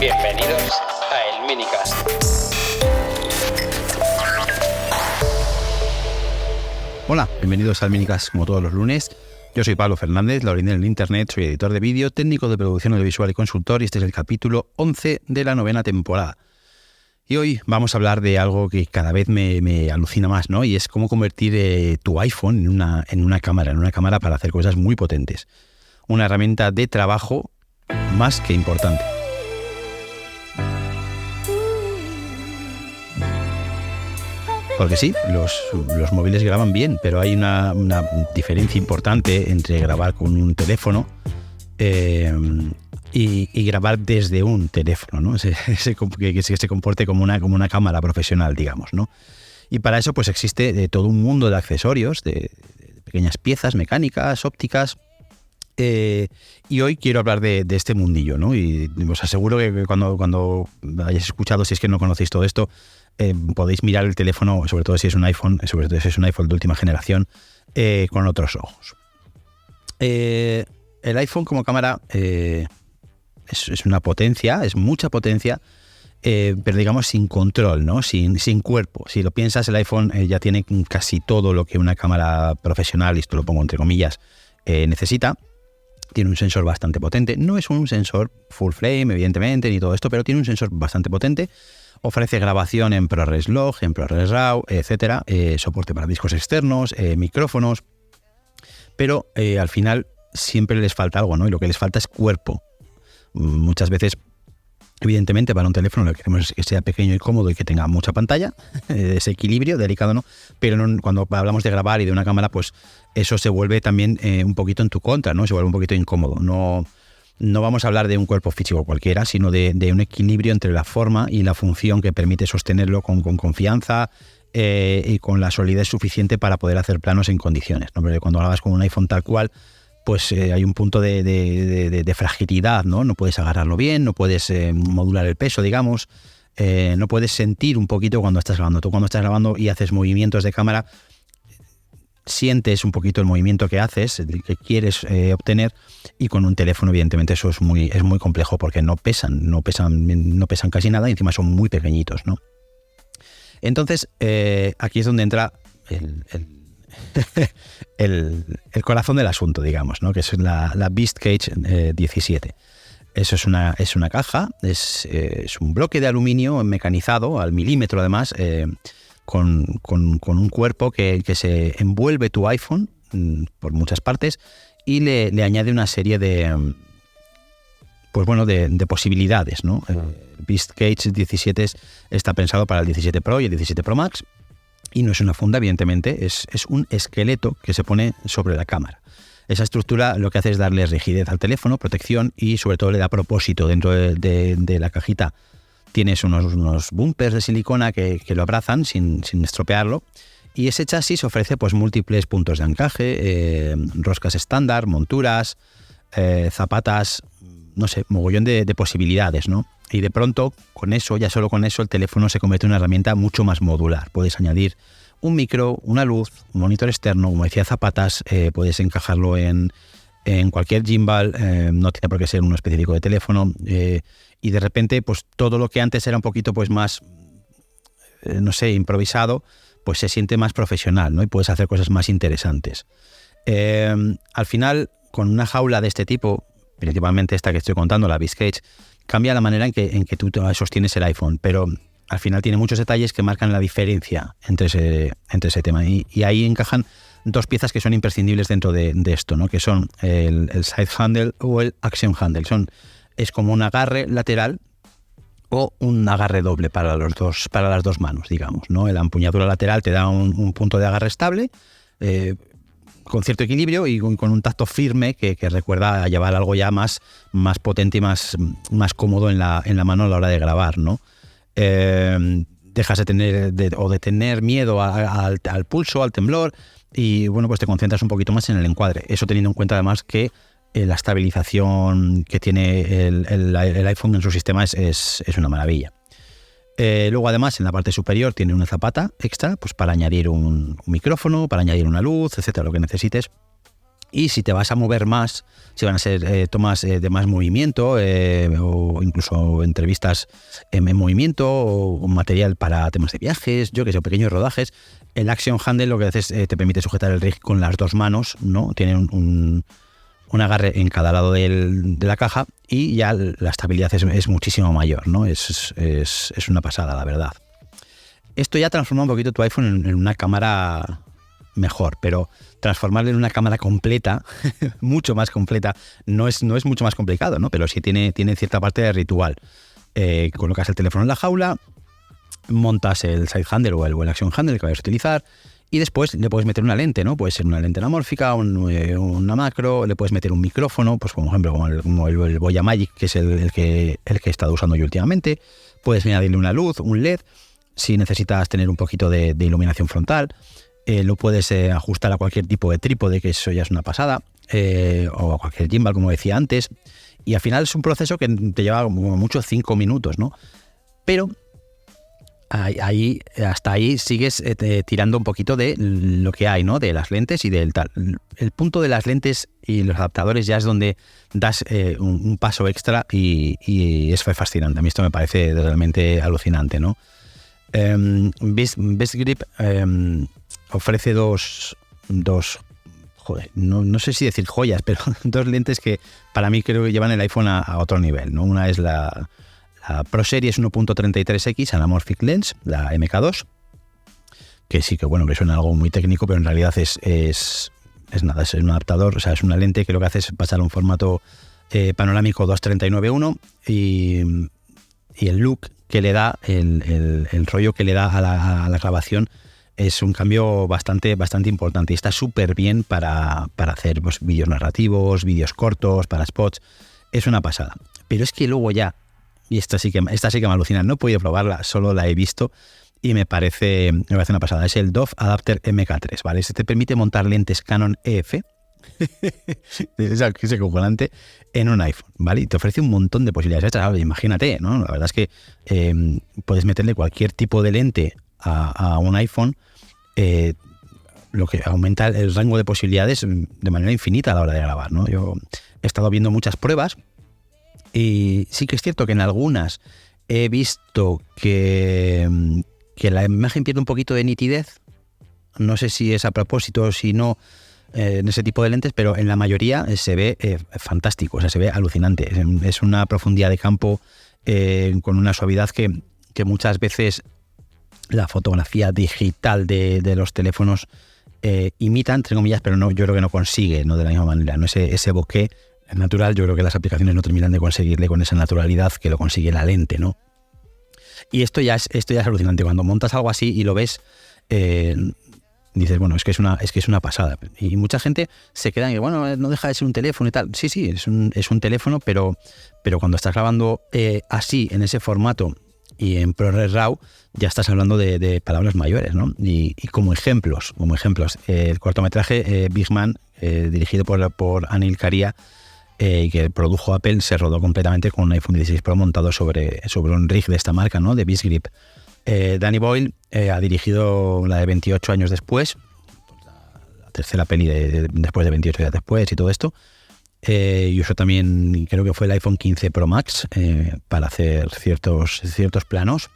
Bienvenidos a El Minicast. Hola, bienvenidos al Minicast como todos los lunes. Yo soy Pablo Fernández, la original en Internet, soy editor de vídeo, técnico de producción audiovisual y consultor, y este es el capítulo 11 de la 9ª temporada. Y hoy vamos a hablar de algo que cada vez me alucina más, ¿no? Y es cómo convertir tu iPhone en una cámara para hacer cosas muy potentes. Una herramienta de trabajo más que importante. Porque sí, los móviles graban bien, pero hay una diferencia importante entre grabar con un teléfono y grabar desde un teléfono, ¿no? Que se comporte como una cámara profesional, digamos, ¿no? Y para eso pues existe todo un mundo de accesorios, de pequeñas piezas mecánicas, ópticas. Y hoy quiero hablar de este mundillo, ¿no? Y os aseguro que cuando hayáis escuchado, si es que no conocéis todo esto, podéis mirar el teléfono, sobre todo si es un iPhone, de última generación, con otros ojos. El iPhone como cámara es una potencia, es mucha potencia, pero digamos sin control, ¿no? Sin cuerpo. Si lo piensas, el iPhone ya tiene casi todo lo que una cámara profesional, y esto lo pongo entre comillas, necesita. Tiene un sensor bastante potente. No es un sensor full frame, evidentemente, ni todo esto, pero tiene un sensor bastante potente. Ofrece grabación en ProRes Log, en ProRes RAW, etcétera. Soporte para discos externos, micrófonos. Pero al final siempre les falta algo, ¿no? Y lo que les falta es cuerpo. Muchas veces, evidentemente, para un teléfono lo que queremos es que sea pequeño y cómodo y que tenga mucha pantalla, ese equilibrio delicado, ¿no? Pero cuando hablamos de grabar y de una cámara, pues eso se vuelve también un poquito en tu contra, ¿no? Se vuelve un poquito incómodo. No vamos a hablar de un cuerpo físico cualquiera, sino de un equilibrio entre la forma y la función que permite sostenerlo con confianza y con la solidez suficiente para poder hacer planos en condiciones, ¿no? Pero cuando grabas con un iPhone tal cual, pues hay un punto de fragilidad, ¿no? No puedes agarrarlo bien, no puedes modular el peso, digamos, no puedes sentir un poquito cuando estás grabando. Tú cuando estás grabando y haces movimientos de cámara, sientes un poquito el movimiento que haces, el que quieres obtener, y con un teléfono evidentemente eso es muy complejo porque no pesan casi nada y encima son muy pequeñitos, ¿no? Entonces aquí es donde entra el corazón del asunto, digamos, ¿no? Que es la Beastcage 17. Eso es una caja, es un bloque de aluminio mecanizado al milímetro además, con un cuerpo que se envuelve tu iPhone por muchas partes y le añade una serie de posibilidades, ¿no? Beastcage 17 está pensado para el 17 Pro y el 17 Pro Max, y no es una funda, evidentemente, es un esqueleto que se pone sobre la cámara. Esa estructura lo que hace es darle rigidez al teléfono, protección, y sobre todo le da propósito. Dentro de la cajita tienes unos bumpers de silicona que lo abrazan sin estropearlo, y ese chasis ofrece pues múltiples puntos de encaje, roscas estándar, monturas, zapatas, no sé, mogollón de posibilidades, ¿no? Y de pronto, ya solo con eso, el teléfono se convierte en una herramienta mucho más modular. Puedes añadir un micro, una luz, un monitor externo, como decía, zapatas, puedes encajarlo en cualquier gimbal, no tiene por qué ser uno específico de teléfono, y de repente pues todo lo que antes era un poquito pues más, improvisado, pues se siente más profesional, ¿no? Y puedes hacer cosas más interesantes. Al final, con una jaula de este tipo, principalmente esta que estoy contando, la Beastcage, cambia la manera en que tú sostienes el iPhone, pero al final tiene muchos detalles que marcan la diferencia entre ese tema, y ahí encajan dos piezas que son imprescindibles dentro de esto, ¿no? Que son el side handle o el action handle. Es como un agarre lateral o un agarre doble para las dos manos, digamos, ¿no? La empuñadura lateral te da un punto de agarre estable, con cierto equilibrio y con un tacto firme que recuerda a llevar algo ya más potente y más cómodo en la mano a la hora de grabar, ¿no? Dejas de tener miedo al pulso, al temblor, y bueno, pues te concentras un poquito más en el encuadre. Eso teniendo en cuenta además que la estabilización que tiene el iPhone en su sistema es una maravilla. Luego además en la parte superior tiene una zapata extra pues para añadir un micrófono, para añadir una luz, etcétera, lo que necesites. Y si te vas a mover más, si van a ser tomas de más movimiento o incluso entrevistas en movimiento o material para temas de viajes, yo que sé, pequeños rodajes, el Action Handle lo que hace es te permite sujetar el rig con las dos manos, ¿no? Tiene un agarre en cada lado de la caja y ya la estabilidad es muchísimo mayor, ¿no? Es una pasada, la verdad. Esto ya transforma un poquito tu iPhone en una cámara mejor, pero transformarlo en una cámara completa, mucho más completa, no es mucho más complicado, ¿no? Pero sí tiene cierta parte de ritual. Colocas el teléfono en la jaula, montas el side handle o el action handle que vayas a utilizar y después le puedes meter una lente, ¿no? Puede ser una lente anamórfica, una macro, le puedes meter un micrófono, pues como ejemplo como el Boya Magic, que es el que he estado usando yo últimamente. Puedes añadirle una luz, un LED, si necesitas tener un poquito de iluminación frontal. Lo puedes ajustar a cualquier tipo de trípode, que eso ya es una pasada, o a cualquier gimbal, como decía antes. Y al final es un proceso que te lleva como mucho 5 minutos, ¿no? Pero hasta ahí sigues tirando un poquito de lo que hay, ¿no? De las lentes y del tal. El punto de las lentes y los adaptadores ya es donde das un paso extra y es fascinante. A mí esto me parece realmente alucinante, ¿no? Best Grip ofrece dos joder, no sé si decir joyas, pero dos lentes que para mí creo que llevan el iPhone a otro nivel, ¿no? Una es la Pro Series 1.33x Anamorphic Lens, la MK2, que sí que bueno, que suena algo muy técnico, pero en realidad es nada, es un adaptador, o sea, es una lente que lo que hace es pasar a un formato panorámico 2.39:1 y el look que le da, el rollo que le da a la grabación es un cambio bastante importante y está súper bien para hacer pues, vídeos narrativos, vídeos cortos, para spots. Es una pasada. Pero es que luego ya, y esta sí que me alucina, no he podido probarla, solo la he visto y me parece una pasada. Es el Dove Adapter MK3, ¿vale? Este te permite montar lentes Canon EF, ese componente, en un iPhone, ¿vale? Y te ofrece un montón de posibilidades extras. Imagínate, ¿no? La verdad es que puedes meterle cualquier tipo de lente a un iPhone, lo que aumenta el rango de posibilidades de manera infinita a la hora de grabar, ¿no? Yo he estado viendo muchas pruebas y sí que es cierto que en algunas he visto que la imagen pierde un poquito de nitidez. No sé si es a propósito o si no, en ese tipo de lentes, pero en la mayoría se ve fantástico, o sea, se ve alucinante. Es una profundidad de campo con una suavidad que muchas veces la fotografía digital de los teléfonos imita, entre comillas, pero no, yo creo que no consigue, no de la misma manera, no ese bokeh natural. Yo creo que las aplicaciones no terminan de conseguirle con esa naturalidad que lo consigue la lente, ¿no? Y esto ya es alucinante. Cuando montas algo así y lo ves, dices, bueno, es que es una pasada. Y mucha gente se queda en que, bueno, no deja de ser un teléfono y tal. Sí, es un teléfono, pero cuando estás grabando así, en ese formato y en ProRes RAW, ya estás hablando de palabras mayores, ¿no? Y como ejemplos, el cortometraje Big Man, dirigido por Anil Karia, que produjo Apple, se rodó completamente con un iPhone 16 Pro montado sobre un rig de esta marca, ¿no? De Best Grip. Danny Boyle ha dirigido la de 28 años después, la tercera peli después de 28 días después y todo esto. Y usó también, creo que fue el iPhone 15 Pro Max para hacer ciertos planos.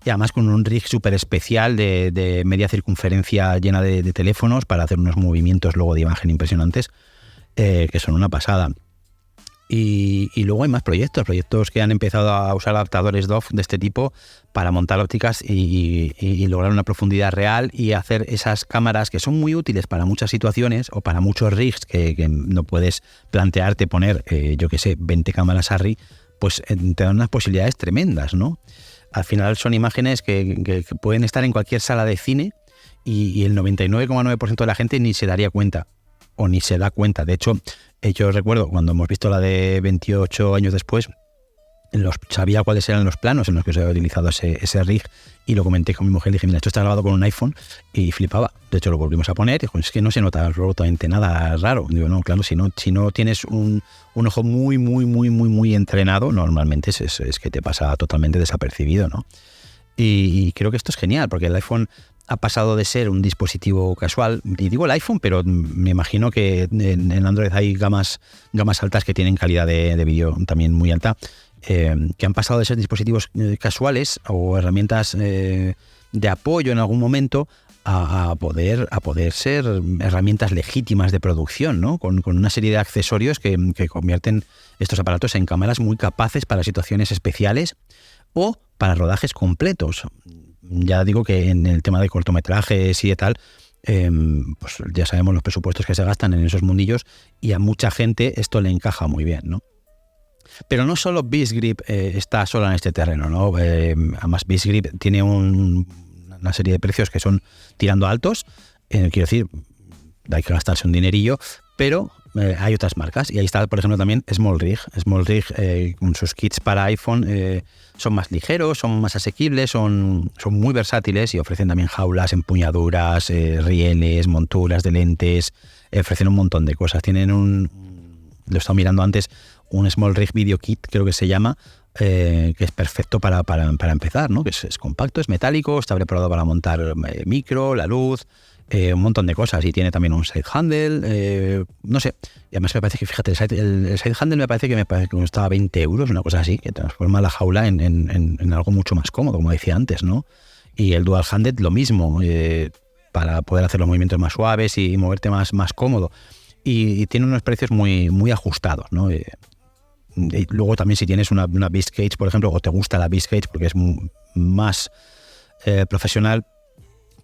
Y además con un rig súper especial de media circunferencia llena de teléfonos para hacer unos movimientos luego de imagen impresionantes que son una pasada. Y luego hay más proyectos que han empezado a usar adaptadores DOF de este tipo para montar ópticas y lograr una profundidad real y hacer esas cámaras que son muy útiles para muchas situaciones o para muchos rigs que no puedes plantearte poner, 20 cámaras ARRI, pues te dan unas posibilidades tremendas, ¿no? Al final son imágenes que pueden estar en cualquier sala de cine y el 99,9% de la gente ni se daría cuenta o ni se da cuenta. De hecho, yo recuerdo cuando hemos visto la de 28 años después, sabía cuáles eran los planos en los que se había utilizado ese rig y lo comenté con mi mujer. Le dije, mira, esto está grabado con un iPhone, y flipaba. De hecho, lo volvimos a poner y dijo, es que no se nota absolutamente nada raro. Digo, no, claro, si no tienes un ojo muy entrenado, normalmente es que te pasa totalmente desapercibido, ¿no? y creo que esto es genial, porque el iPhone ha pasado de ser un dispositivo casual, y digo el iPhone, pero me imagino que en Android hay gamas altas que tienen calidad de vídeo también muy alta, que han pasado de ser dispositivos casuales o herramientas de apoyo en algún momento a poder ser herramientas legítimas de producción, ¿no? Con una serie de accesorios que convierten estos aparatos en cámaras muy capaces para situaciones especiales o para rodajes completos. Ya digo que en el tema de cortometrajes y de tal, pues ya sabemos los presupuestos que se gastan en esos mundillos y a mucha gente esto le encaja muy bien, ¿no? Pero no solo BizGrip está sola en este terreno, ¿no? Además, BizGrip tiene una serie de precios que son tirando altos. Quiero decir, hay que gastarse un dinerillo, pero hay otras marcas. Y ahí está, por ejemplo, también SmallRig. SmallRig, con sus kits para iPhone, son más ligeros, son más asequibles, son muy versátiles y ofrecen también jaulas, empuñaduras, rieles, monturas de lentes, ofrecen un montón de cosas. Tienen lo he estado mirando antes, un SmallRig Video Kit, creo que se llama, que es perfecto para empezar, ¿no? Que es compacto, es metálico, está preparado para montar micro, la luz, un montón de cosas, y tiene también un side handle, no sé, y además me parece que, fíjate, el side handle me parece que costaba 20 euros, una cosa así, que transforma la jaula en algo mucho más cómodo, como decía antes, ¿no? Y el dual handle lo mismo, para poder hacer los movimientos más suaves y moverte más cómodo, y tiene unos precios muy, muy ajustados, ¿no? Y luego también, si tienes una Beastcage, por ejemplo, o te gusta la Beastcage porque es más profesional,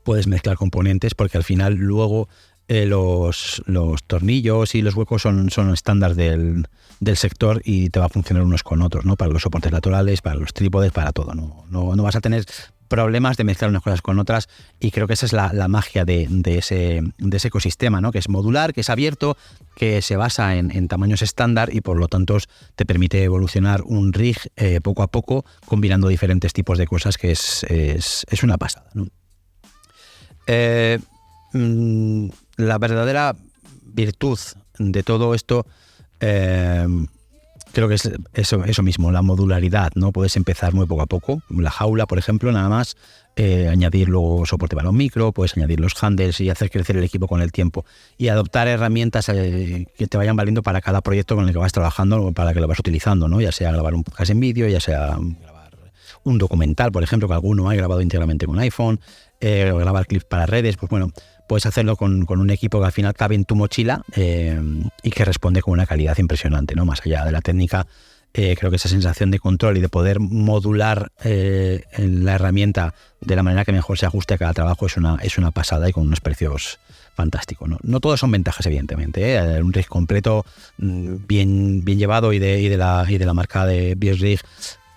puedes mezclar componentes, porque al final luego los tornillos y los huecos son estándar del sector y te va a funcionar unos con otros, ¿no? Para los soportes laterales, para los trípodes, para todo. No vas a tener problemas de mezclar unas cosas con otras, y creo que esa es la magia de ese ecosistema, ¿no? Que es modular, que es abierto, que se basa en tamaños estándar y por lo tanto te permite evolucionar un rig poco a poco, combinando diferentes tipos de cosas, que es una pasada, ¿no? La verdadera virtud de todo esto, creo que es eso mismo, la modularidad, ¿no? Puedes empezar muy poco a poco, la jaula, por ejemplo, nada más, añadir luego soporte para un micro, puedes añadir los handles y hacer crecer el equipo con el tiempo, y adoptar herramientas que te vayan valiendo para cada proyecto con el que vas trabajando o para que lo vas utilizando, ¿no? Ya sea grabar un podcast en vídeo, ya sea grabar un documental, por ejemplo, que alguno ha grabado íntegramente con iPhone, o grabar clips para redes, pues bueno, puedes hacerlo con un equipo que al final cabe en tu mochila, y que responde con una calidad impresionante, ¿no? Más allá de la técnica, creo que esa sensación de control y de poder modular la herramienta de la manera que mejor se ajuste a cada trabajo es una pasada, y con unos precios fantásticos, ¿no? No todos son ventajas, evidentemente, ¿eh? Un rig completo, bien llevado y de la marca de BizRig,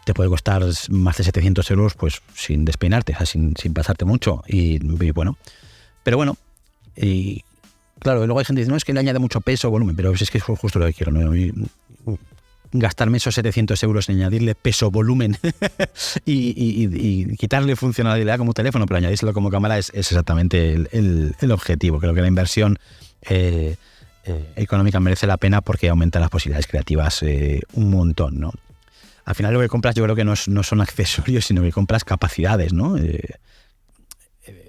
te puede costar más de 700 euros, pues sin despeinarte, o sea, sin pasarte mucho, y bueno. Pero bueno, y claro, luego hay gente que dice, no, es que le añade mucho peso, volumen, pero es que es justo lo que quiero, ¿no? Gastarme esos 700 euros en añadirle peso, volumen y quitarle funcionalidad como teléfono, pero añadírselo como cámara es exactamente el objetivo. Creo que la inversión económica merece la pena, porque aumenta las posibilidades creativas un montón, ¿no? Al final lo que compras, yo creo que no son accesorios, sino que compras capacidades, ¿no?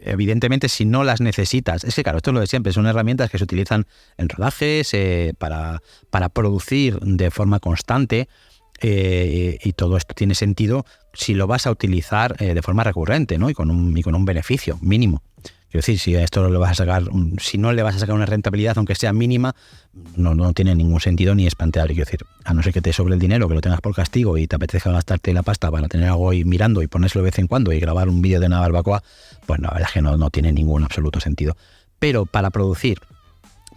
Evidentemente, si no las necesitas, es que claro, esto es lo de siempre, son herramientas que se utilizan en rodajes, para producir de forma constante, y todo esto tiene sentido si lo vas a utilizar de forma recurrente, ¿no? y con un beneficio mínimo. Quiero decir, si a esto si no le vas a sacar una rentabilidad, aunque sea mínima, no tiene ningún sentido ni es planteable. Quiero decir, a no ser que te sobre el dinero, que lo tengas por castigo y te apetezca gastarte la pasta para tener algo ahí mirando y ponérselo de vez en cuando y grabar un vídeo de una barbacoa, pues no, la verdad es que no tiene ningún absoluto sentido. Pero para producir,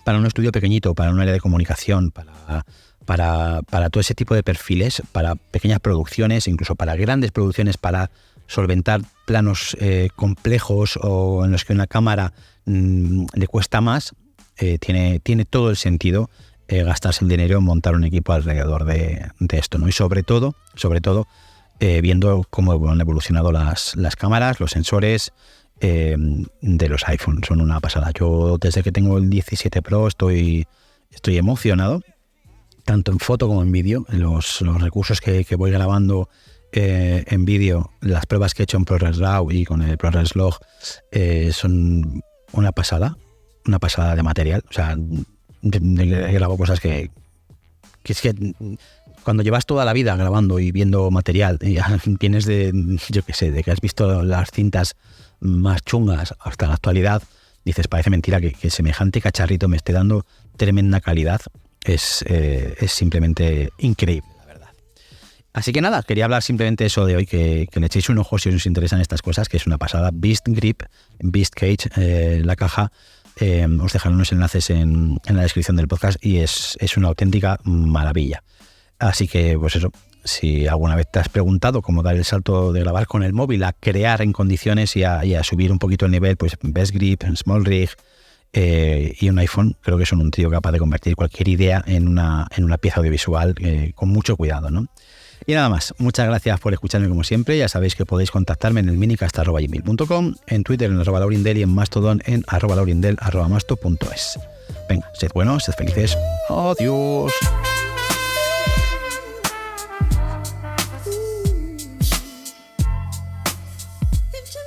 para un estudio pequeñito, para un área de comunicación, para todo ese tipo de perfiles, para pequeñas producciones, incluso para grandes producciones, para solventar planos complejos o en los que una cámara le cuesta más, tiene todo el sentido gastarse el dinero en montar un equipo alrededor de esto, ¿no? Y sobre todo viendo cómo han evolucionado las cámaras, los sensores de los iPhone, son una pasada. Yo desde que tengo el 17 Pro estoy emocionado, tanto en foto como en vídeo. Los recursos que voy grabando en vídeo las pruebas que he hecho en ProRes RAW y con el ProRes Log son una pasada de material. O sea, he grabado cosas que es que cuando llevas toda la vida grabando y viendo material, y tienes yo qué sé, de que has visto las cintas más chungas hasta la actualidad, dices, parece mentira que semejante cacharrito me esté dando tremenda calidad. Es simplemente increíble, la verdad. Así que nada, quería hablar simplemente eso de hoy, que le echéis un ojo si os interesan estas cosas, que es una pasada. Beast Grip, Beast Cage, la caja. Os dejaré unos enlaces en la descripción del podcast y es una auténtica maravilla. Así que, pues eso, si alguna vez te has preguntado cómo dar el salto de grabar con el móvil a crear en condiciones y a subir un poquito el nivel, pues Best Grip, Small Rig y un iPhone, creo que son un trío capaz de convertir cualquier idea en una pieza audiovisual con mucho cuidado, ¿no? Y nada más, muchas gracias por escucharme como siempre. Ya sabéis que podéis contactarme en el minicast@gmail.com, en Twitter en @laurindel y en Mastodon en @laurindel@masto.es. Venga, sed buenos, sed felices. Adiós. If you